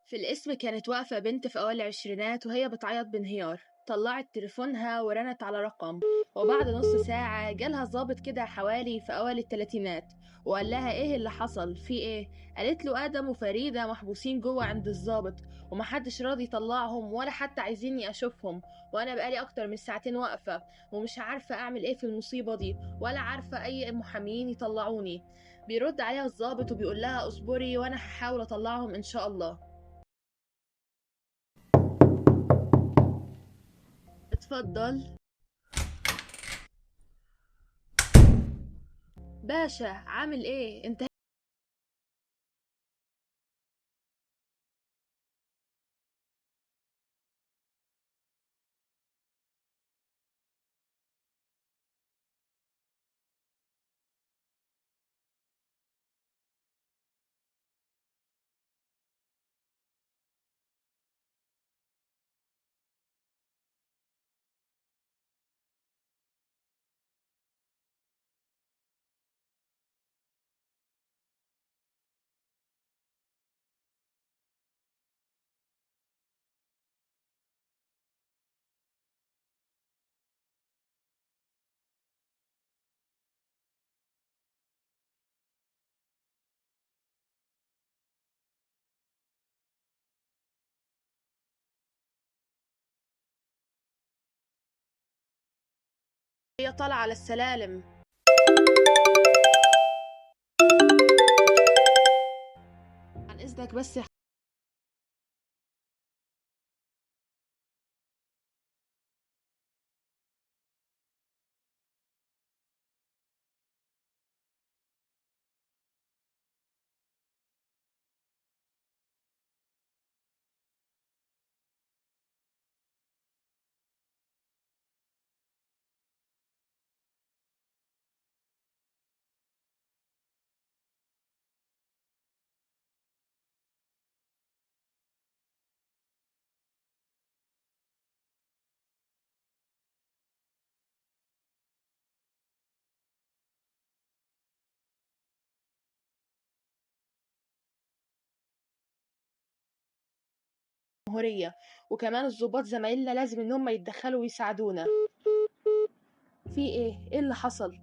في القسم كانت واقفة بنت في أوائل العشرينات وهي بتعيط بانهيار. طلعت تليفونها ورنت على رقم، وبعد نص ساعة جالها ظابط كده حوالي في أوائل التلاتينات، وقال لها ايه اللي حصل في ايه. قالت له آدم وفريدة محبوسين جوه عند الظابط، ومحدش راضي يطلعهم ولا حتى عايزيني أشوفهم، وأنا بقالي أكتر من ساعتين واقفة ومش عارفة أعمل ايه في المصيبة دي، ولا عارفة أي محاميين يطلعوني. بيرد عليها الظابط وبيقول لها اصبري وأنا هحاول أطلعهم إن شاء الله. اتفضل. باشا عامل ايه انت؟ هي طالعة على السلالم. عن اذنك بس. جمهورية، وكمان الضباط زمايلنا لازم ان هم يتدخلوا ويساعدونا. في ايه اللي حصل؟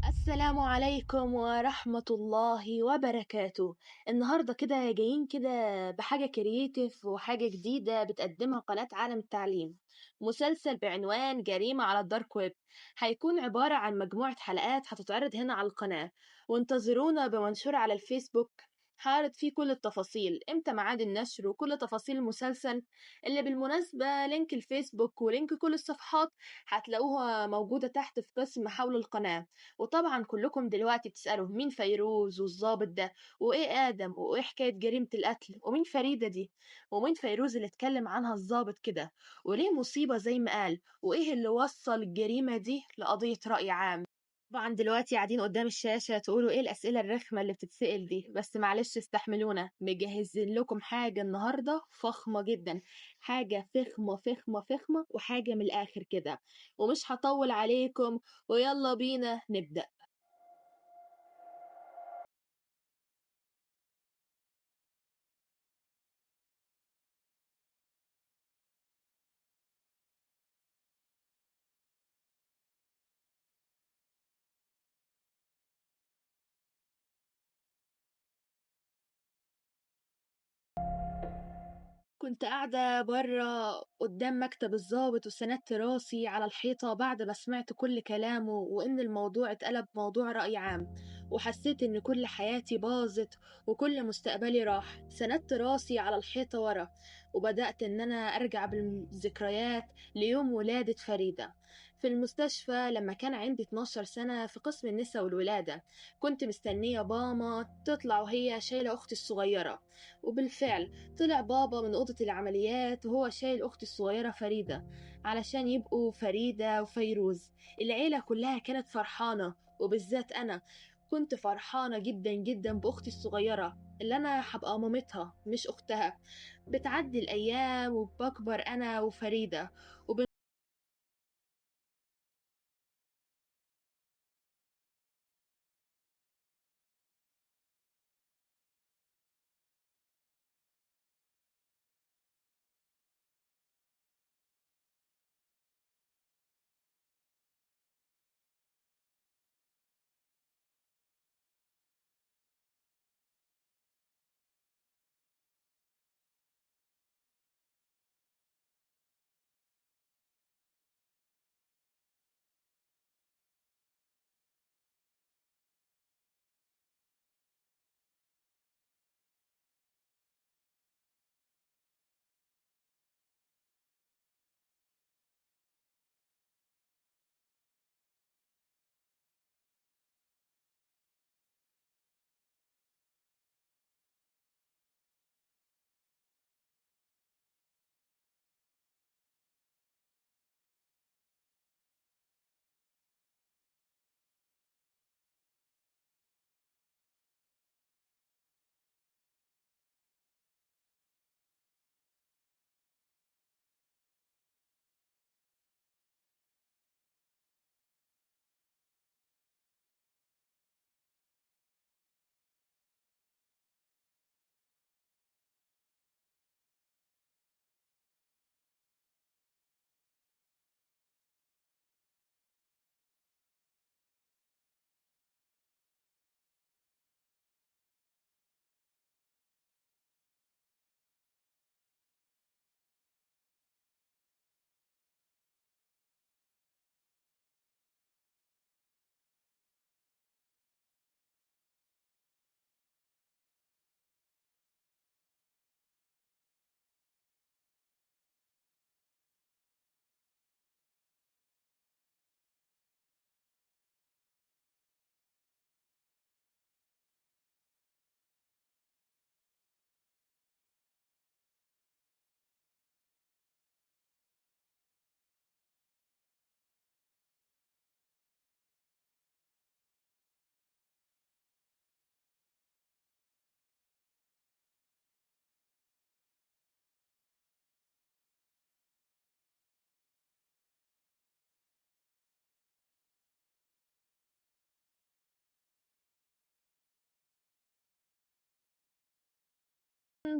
السلام عليكم ورحمة الله وبركاته. النهاردة كده جايين كده بحاجة كرييتيف وحاجة جديدة بتقدمها قناة عالم التعليم، مسلسل بعنوان جريمة على الدارك ويب. هيكون عبارة عن مجموعة حلقات هتتعرض هنا على القناة، وانتظرونا بمنشور على الفيسبوك. هعرض فيه كل التفاصيل، امتى ميعاد النشر وكل تفاصيل المسلسل، اللي بالمناسبة لينك الفيسبوك ولينك كل الصفحات هتلاقوها موجودة تحت في قسم حول القناة. وطبعا كلكم دلوقتي بتسألوا مين فيروز والظابط ده، وايه آدم، وايه حكاية جريمة القتل، ومين فريدة دي، ومين فيروز اللي اتكلم عنها الظابط كده، وليه مصيبة زي ما قال، وايه اللي وصل الجريمة دي لقضية رأي عام. طبعا دلوقتي قاعدين قدام الشاشة تقولوا ايه الأسئلة الرخمة اللي بتتسأل دي، بس معلش استحملونا، مجهزين لكم حاجة النهاردة فخمة جدا. حاجة فخمة فخمة فخمة وحاجة من الآخر كده، ومش هطول عليكم، ويلا بينا نبدأ. كنت قاعدة برا قدام مكتب الضابط وسندت راسي على الحيطة بعد ما سمعت كل كلامه، وإن الموضوع اتقلب موضوع رأي عام، وحسيت إن كل حياتي باظت وكل مستقبلي راح. سندت راسي على الحيطة ورا وبدأت إن أنا أرجع بالذكريات ليوم ولادة فريدة في المستشفى لما كان عندي 12 سنة في قسم النساء والولادة. كنت مستنية ماما تطلع وهي شايلة أختي الصغيرة، وبالفعل طلع بابا من أوضة العمليات وهو شايل أختي الصغيرة فريدة علشان يبقوا فريدة وفيروز. العيلة كلها كانت فرحانة، وبالذات أنا كنت فرحانة جدا جدا بأختي الصغيرة اللي أنا هبقى مامتها مش أختها. بتعدي الأيام وبكبر أنا وفريدة.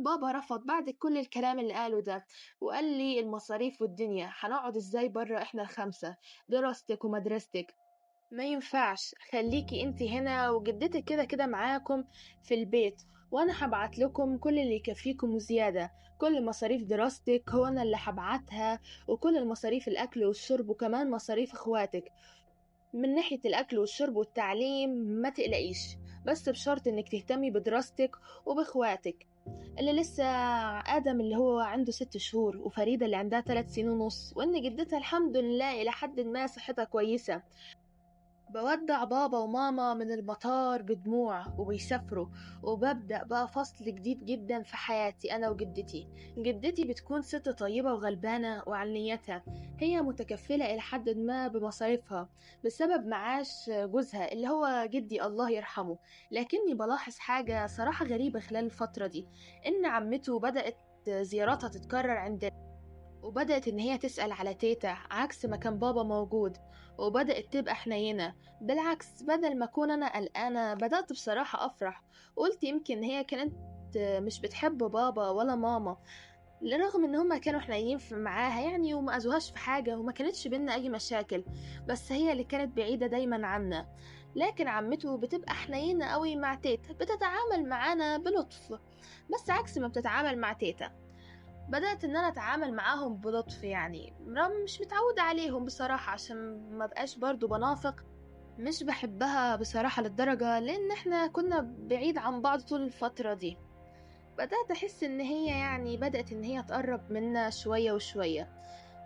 بابا رفض بعد كل الكلام اللي قاله ده، وقال لي المصاريف والدنيا هنقعد ازاي برا احنا الخمسة، دراستك ومدرستك ما ينفعش، خليكي انتي هنا وجدتك كده كده معاكم في البيت، وانا هبعت لكم كل اللي يكفيكم وزيادة. كل مصاريف دراستك هو انا اللي هبعتها، وكل المصاريف الاكل والشرب وكمان مصاريف اخواتك. من ناحية الأكل والشرب والتعليم ما تقلقيش، بس بشرط إنك تهتمي بدراستك وبإخواتك اللي لسه، آدم اللي هو عنده 6 شهور وفريدة اللي عندها 3 سنين ونص، وإن جدتها الحمد لله إلى حد ما صحتها كويسة. بودع بابا وماما من المطار بدموع وبيسافروا، وببدأ بقى فصل جديد جدا في حياتي أنا وجدتي. جدتي بتكون ست طيبة وغلبانة وعلى نيتها، هي متكفلة إلى حد ما بمصاريفها بسبب معاش جوزها اللي هو جدي الله يرحمه. لكني بلاحظ حاجة صراحة غريبة خلال الفترة دي، إن عمته بدأت زياراتها تتكرر عندنا، وبدأت إن هي تسأل على تيتا عكس ما كان بابا موجود، وبدأت تبقى حنينة. بالعكس بدل ما أكون أنا قلقانة بدأت بصراحة أفرح. قلت يمكن هي كانت مش بتحب بابا ولا ماما، لرغم ان هما كانوا حنينين معاها يعني وما اذوهاش في حاجة وما كانتش بينا اي مشاكل، بس هي اللي كانت بعيدة دايما عنا. لكن عمته بتبقى حنينة قوي مع تيتا، بتتعامل معانا بلطف بس عكس ما بتتعامل مع تيتا. بدأت إن أنا أتعامل معاهم بلطف، يعني رغم مش متعودة عليهم بصراحة عشان ما بقاش برضو بنافق، مش بحبها بصراحة للدرجة، لأن احنا كنا بعيد عن بعض طول الفترة دي. بدأت أحس إن هي بدأت إن هي تقرب منا شوية وشوية.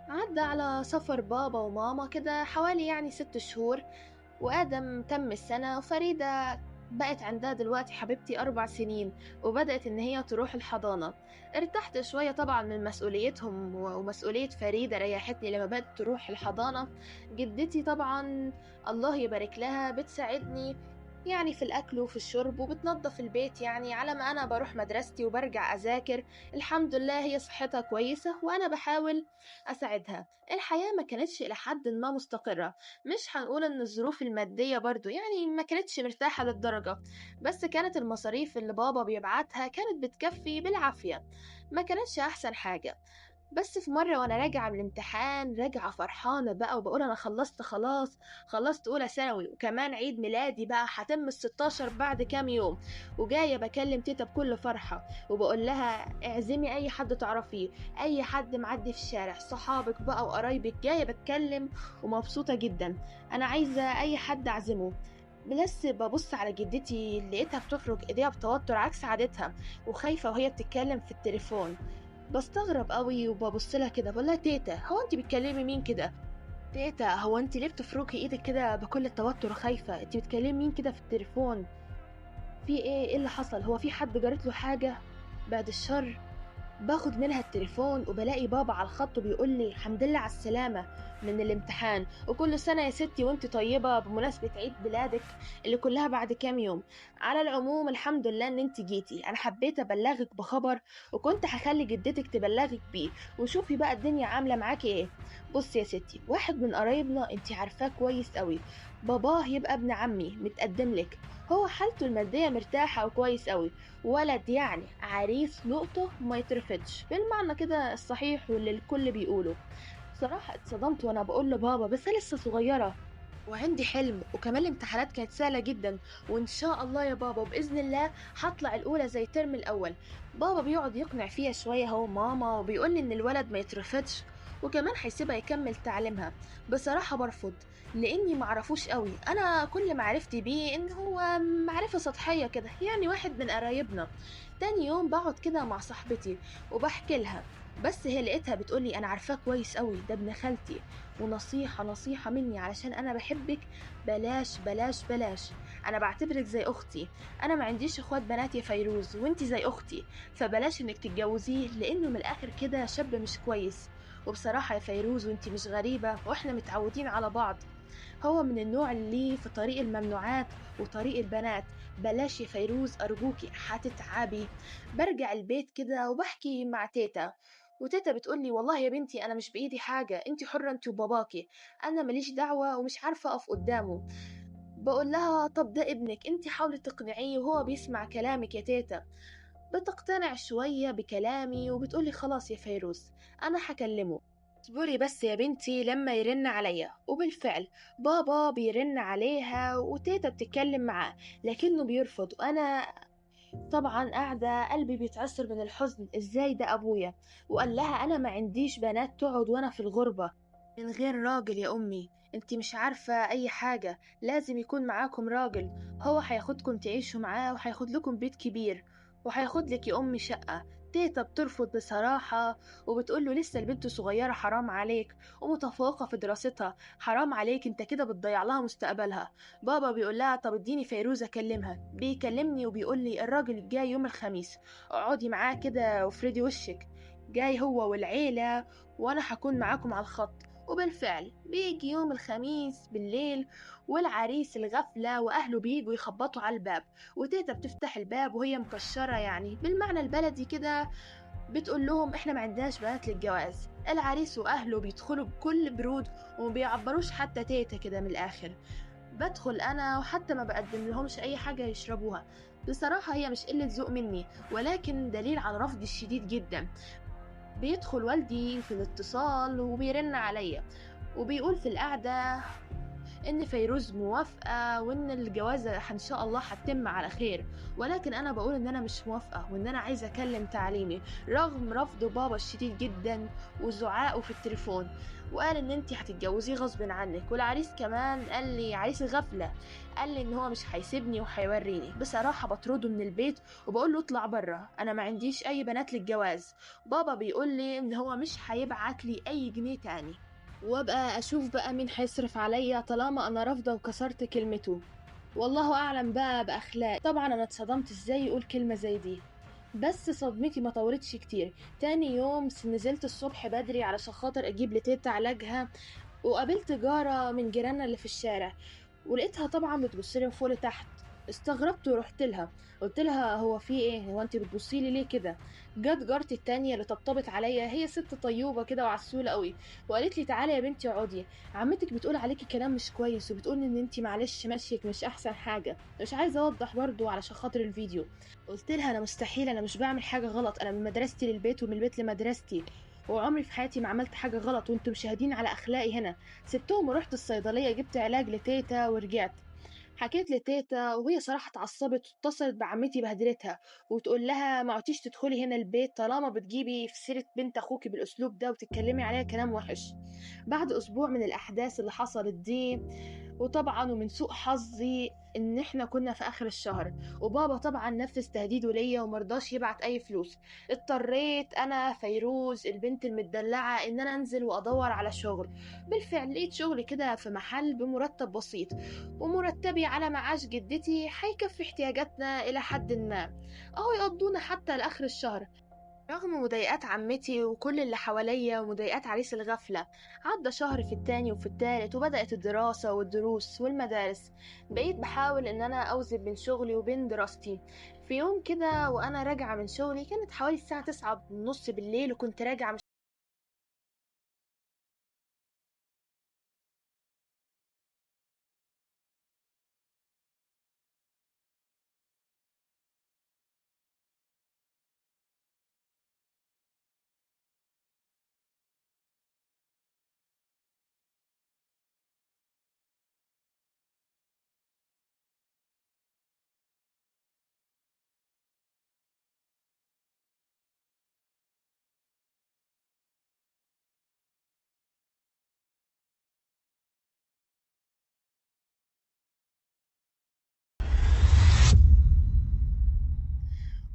عدى على سفر بابا وماما كده حوالي 6 شهور، وآدم تم السنة، وفريدة بقت عندها دلوقتي حبيبتي 4 سنين، وبدأت إن هي تروح الحضانة. ارتحت شوية طبعا من مسؤوليتهم، ومسؤولية فريدة ريحتني لما بدأت تروح الحضانة. جدتي طبعا الله يبارك لها بتساعدني في الأكل وفي الشرب، وبتنظف البيت على ما أنا بروح مدرستي وبرجع أذاكر. الحمد لله هي صحتها كويسة، وأنا بحاول أساعدها. الحياة ما كانتش إلى حد ما مستقرة، مش هنقول ان الظروف المادية برضو ما كانتش مرتاحة للدرجة، بس كانت المصاريف اللي بابا بيبعتها كانت بتكفي بالعافية، ما كانتش احسن حاجة. بس في مرة وانا راجعة من الامتحان، راجعة فرحانة بقى وبقول انا خلصت خلاص، خلصت اولى ثانوي، وكمان عيد ميلادي بقى هتم ال16 بعد كام يوم. وجاية بكلم تيتا بكل فرحة، وبقول لها اعزمي اي حد تعرفيه، اي حد معدي في الشارع، صحابك بقى وقرايبك. جاية بتكلم ومبسوطة جدا، انا عايزة اي حد اعزمه. بس ببص على جدتي لقيتها بتفرك ايديها بتوتر عكس عادتها، وخايفة وهي بتتكلم في التليفون. بستغرب قوي وببص لها كده، بقول لها تيتا هو انت بتكلمي مين كده؟ تيتا هو انت ليه بتفركي ايدك كده بكل التوتر خايفه؟ انت بتكلمي مين كده في التليفون؟ في ايه اللي حصل؟ هو في حد جرت له حاجه؟ بعد الشر. باخد منها التليفون وبلاقي بابا على الخط وبيقول لي الحمد لله على السلامة من الامتحان، وكل سنة يا ستي وانت طيبة بمناسبة عيد بلادك اللي كلها بعد كام يوم. على العموم الحمد لله ان انت جيتي، انا حبيت ابلغك بخبر، وكنت هخلي جدتك تبلغك بيه، وشوفي بقى الدنيا عاملة معاكي ايه. بصي يا ستي، واحد من قرايبنا انت عارفاه كويس قوي، باباه يبقى ابن عمي متقدم لك، هو حالته المادية مرتاحة وكويس قوي، ولد عريس لقطة ما يترفضش بالمعنى كده الصحيح واللي الكل بيقوله. بصراحة اتصدمت وانا بقول لبابا بس أنا لسه صغيرة وعندي حلم، وكمان الامتحانات كانت سهلة جدا، وان شاء الله يا بابا بإذن الله هطلع الأولى زي الترم الأول. بابا بيقعد يقنع فيها شوية هو ماما، وبيقول ان الولد ما يترفضش، وكمان هيسيبها يكمل تعليمها. بصراحة برفض، لاني معرفوش قوي، انا كل معرفتي بيه ان هو معرفة سطحية كده، واحد من قرايبنا. تاني يوم بقعد كده مع صاحبتي وبحكي لها، بس هي لقيتها بتقولي انا عارفاه كويس قوي، ده ابن خالتي، ونصيحة نصيحة مني علشان أنا بحبك، بلاش بلاش بلاش، أنا بعتبرك زي أختي، أنا ما عنديش إخوات بنات يا فيروز، وإنتي زي أختي، فبلاش إنك تتجوزيه لأنه من الآخر كده شاب مش كويس. وبصراحة يا فيروز وإنتي مش غريبة، وإحنا متعودين على بعض، هو من النوع اللي في طريق الممنوعات وطريق البنات، بلاش يا فيروز أرجوكي هتتعبي. برجع البيت كده وبحكي مع تيتا، وتيتا بتقولي والله يا بنتي أنا مش بإيدي حاجة، انتي حرة انتي وباباكي، أنا ماليش دعوة ومش عارفة أقف قدامه. بقول لها طب ده ابنك، انتي حاولي تقنعيه وهو بيسمع كلامك يا تيتا. بتقتنع شوية بكلامي وبتقولي خلاص يا فيروز أنا هكلمه، اصبري بس يا بنتي لما يرن عليا. وبالفعل بابا بيرن عليها وتيتا بتتكلم معاه، لكنه بيرفض، وانا طبعا قاعدة قلبي بيتعصر من الحزن، ازاي ده ابويا؟ وقال لها انا ما عنديش بنات تقعد وانا في الغربة من غير راجل يا امي، انتي مش عارفة اي حاجة، لازم يكون معاكم راجل، هو هياخدكم تعيشوا معاه وهياخد لكم بيت كبير، وهياخد لك يا امي شقة. تيتا بترفض بصراحة، وبتقول له لسه البنت صغيرة حرام عليك، ومتفوقة في دراستها، حرام عليك انت كده بتضيع لها مستقبلها. بابا بيقول لها طب اديني فيروز اكلمها، بيكلمني وبيقول لي الراجل جاي يوم الخميس، اقعدي معاه كده وافردي وشك، جاي هو والعيلة، وانا هكون معاكم على الخط. وبالفعل بيجي يوم الخميس بالليل، والعريس الغفلة وأهله بيجوا يخبطوا على الباب، وتيتا بتفتح الباب وهي مكشرة بالمعنى البلدي كده، بتقول لهم احنا ما عندناش بنات للجواز. العريس وأهله بيدخلوا بكل برود وما بيعبروش حتى تيتا كده من الآخر. بدخل أنا وحتى ما بقدم لهمش أي حاجة يشربوها. بصراحة هي مش قلة ذوق مني، ولكن دليل على رفضي الشديد جدا. بيدخل والدي في الاتصال وبيرن عليا، وبيقول في القعدة إن فيروز موافقة وإن الجوازة إن شاء الله هتتم على خير، ولكن أنا باقول إن أنا مش موافقة وإن أنا عايزة أكلم تعليمي رغم رفض بابا الشديد جدًا وزعائه في التليفون، وقال إن أنتِ هتتجوزيه غصبٍ عنِك، والعريس كمان قال لي عريس الغفلة قال لي إن هو مش هيسيبني وهيوريني. بصراحة باطرده من البيت وباقول له اطلع برّه، أنا ما عنديش أي بنات للجواز. بابا بيقول لي إن هو مش هيبعت لي أي جنيه تاني، وابقى أشوف بقى مين هيصرف عليا طالما أنا رافضة وكسرت كلمته. والله أعلم بقى بأخلاق. طبعا أنا اتصدمت إزاي يقول كلمة زي دي، بس صدمتي ما طولتش كتير. تاني يوم نزلت الصبح بدري علشان خاطر أجيب لتيتا علاجها، وقابلت جارة من جيراننا اللي في الشارع، ولقيتها طبعا بتبصلي من فوق لتحت. استغربت ورحت لها، قلت لها هو في ايه، هو انت بتبصي لي ليه كده؟ جت جارتي التانية اللي طبطبت عليا، هي ست طيوبة كده وعسولة قوي، وقالت لي تعالي يا بنتي اقعدي، عمتك بتقول عليكي كلام مش كويس وبتقول ان انت معلش ماشيك مش احسن حاجة، مش عايزة اوضح برضو علشان خاطر الفيديو. قلت لها انا مستحيل، انا مش بعمل حاجة غلط، انا من مدرستي للبيت ومن البيت لمدرستي، وعمري في حياتي ما عملت حاجة غلط وانتم شاهدين على اخلاقي هنا. سبتهم ورحت الصيدلية جبت علاج لتيتا ورجعت. حكيت لتيتا وهي صراحة اتعصبت واتصلت بعمتي بهدلتها وتقول لها ما عدتيش تدخلي هنا البيت طالما بتجيبي في سيرة بنت اخوكي بالاسلوب ده وتتكلمي عليها كلام وحش. بعد اسبوع من الاحداث اللي حصلت دي، وطبعا ومن سوء حظي ان احنا كنا في اخر الشهر، وبابا طبعا نفذ تهديده ليا ومرضاش يبعت اي فلوس، اضطريت انا فيروز البنت المدلعة ان انا انزل وادور على شغل. بالفعل لقيت شغل كده في محل بمرتب بسيط، ومرتبي على معاش جدتي هيكفي احتياجاتنا الى حد ما، اهو يقضونا حتى لاخر الشهر. رغم مضايقات عمتي وكل اللي حواليا ومضايقات عريس الغفلة، عدى شهر في التاني وفي التالت وبدأت الدراسة والدروس والمدارس. بقيت بحاول ان انا اوزن بين شغلي وبين دراستي. في يوم كده وانا راجعة من شغلي، كانت حوالي الساعة 9:30 بالليل، وكنت راجعة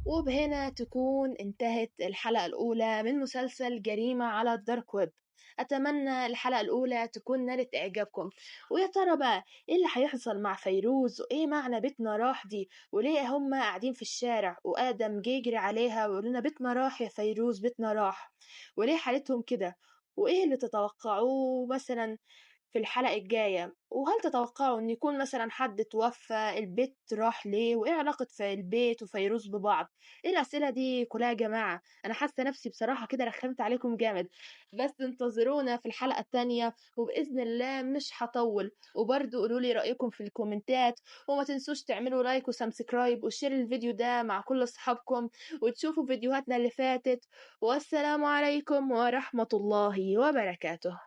وبهنا تكون انتهت الحلقة الأولى من مسلسل جريمة على الدارك ويب. أتمنى الحلقة الأولى تكون نالت إعجابكم. ويا ترى بقى إيه اللي هيحصل مع فيروز، وإيه معنى بيتنا راح دي، وليه هما قاعدين في الشارع وآدم جه يجري عليها ويقول لنا بيتنا راح يا فيروز بيتنا راح، وليه حالتهم كده، وإيه اللي تتوقعوه مثلا في الحلقة الجاية، وهل تتوقعوا إن يكون مثلا حد توفى، البيت راح ليه، وإيه علاقة في البيت وفيروز ببعض؟ إيه الأسئلة دي كلها يا جماعة؟ أنا حاسة نفسي بصراحة كده رخمت عليكم جامد. بس انتظرونا في الحلقة التانية وبإذن الله مش هطول، وبرضو قولولي رأيكم في الكومنتات، وما تنسوش تعملوا لايك وسبسكرايب وشير الفيديو ده مع كل أصحابكم، وتشوفوا فيديوهاتنا اللي فاتت. والسلام عليكم ورحمة الله وبركاته.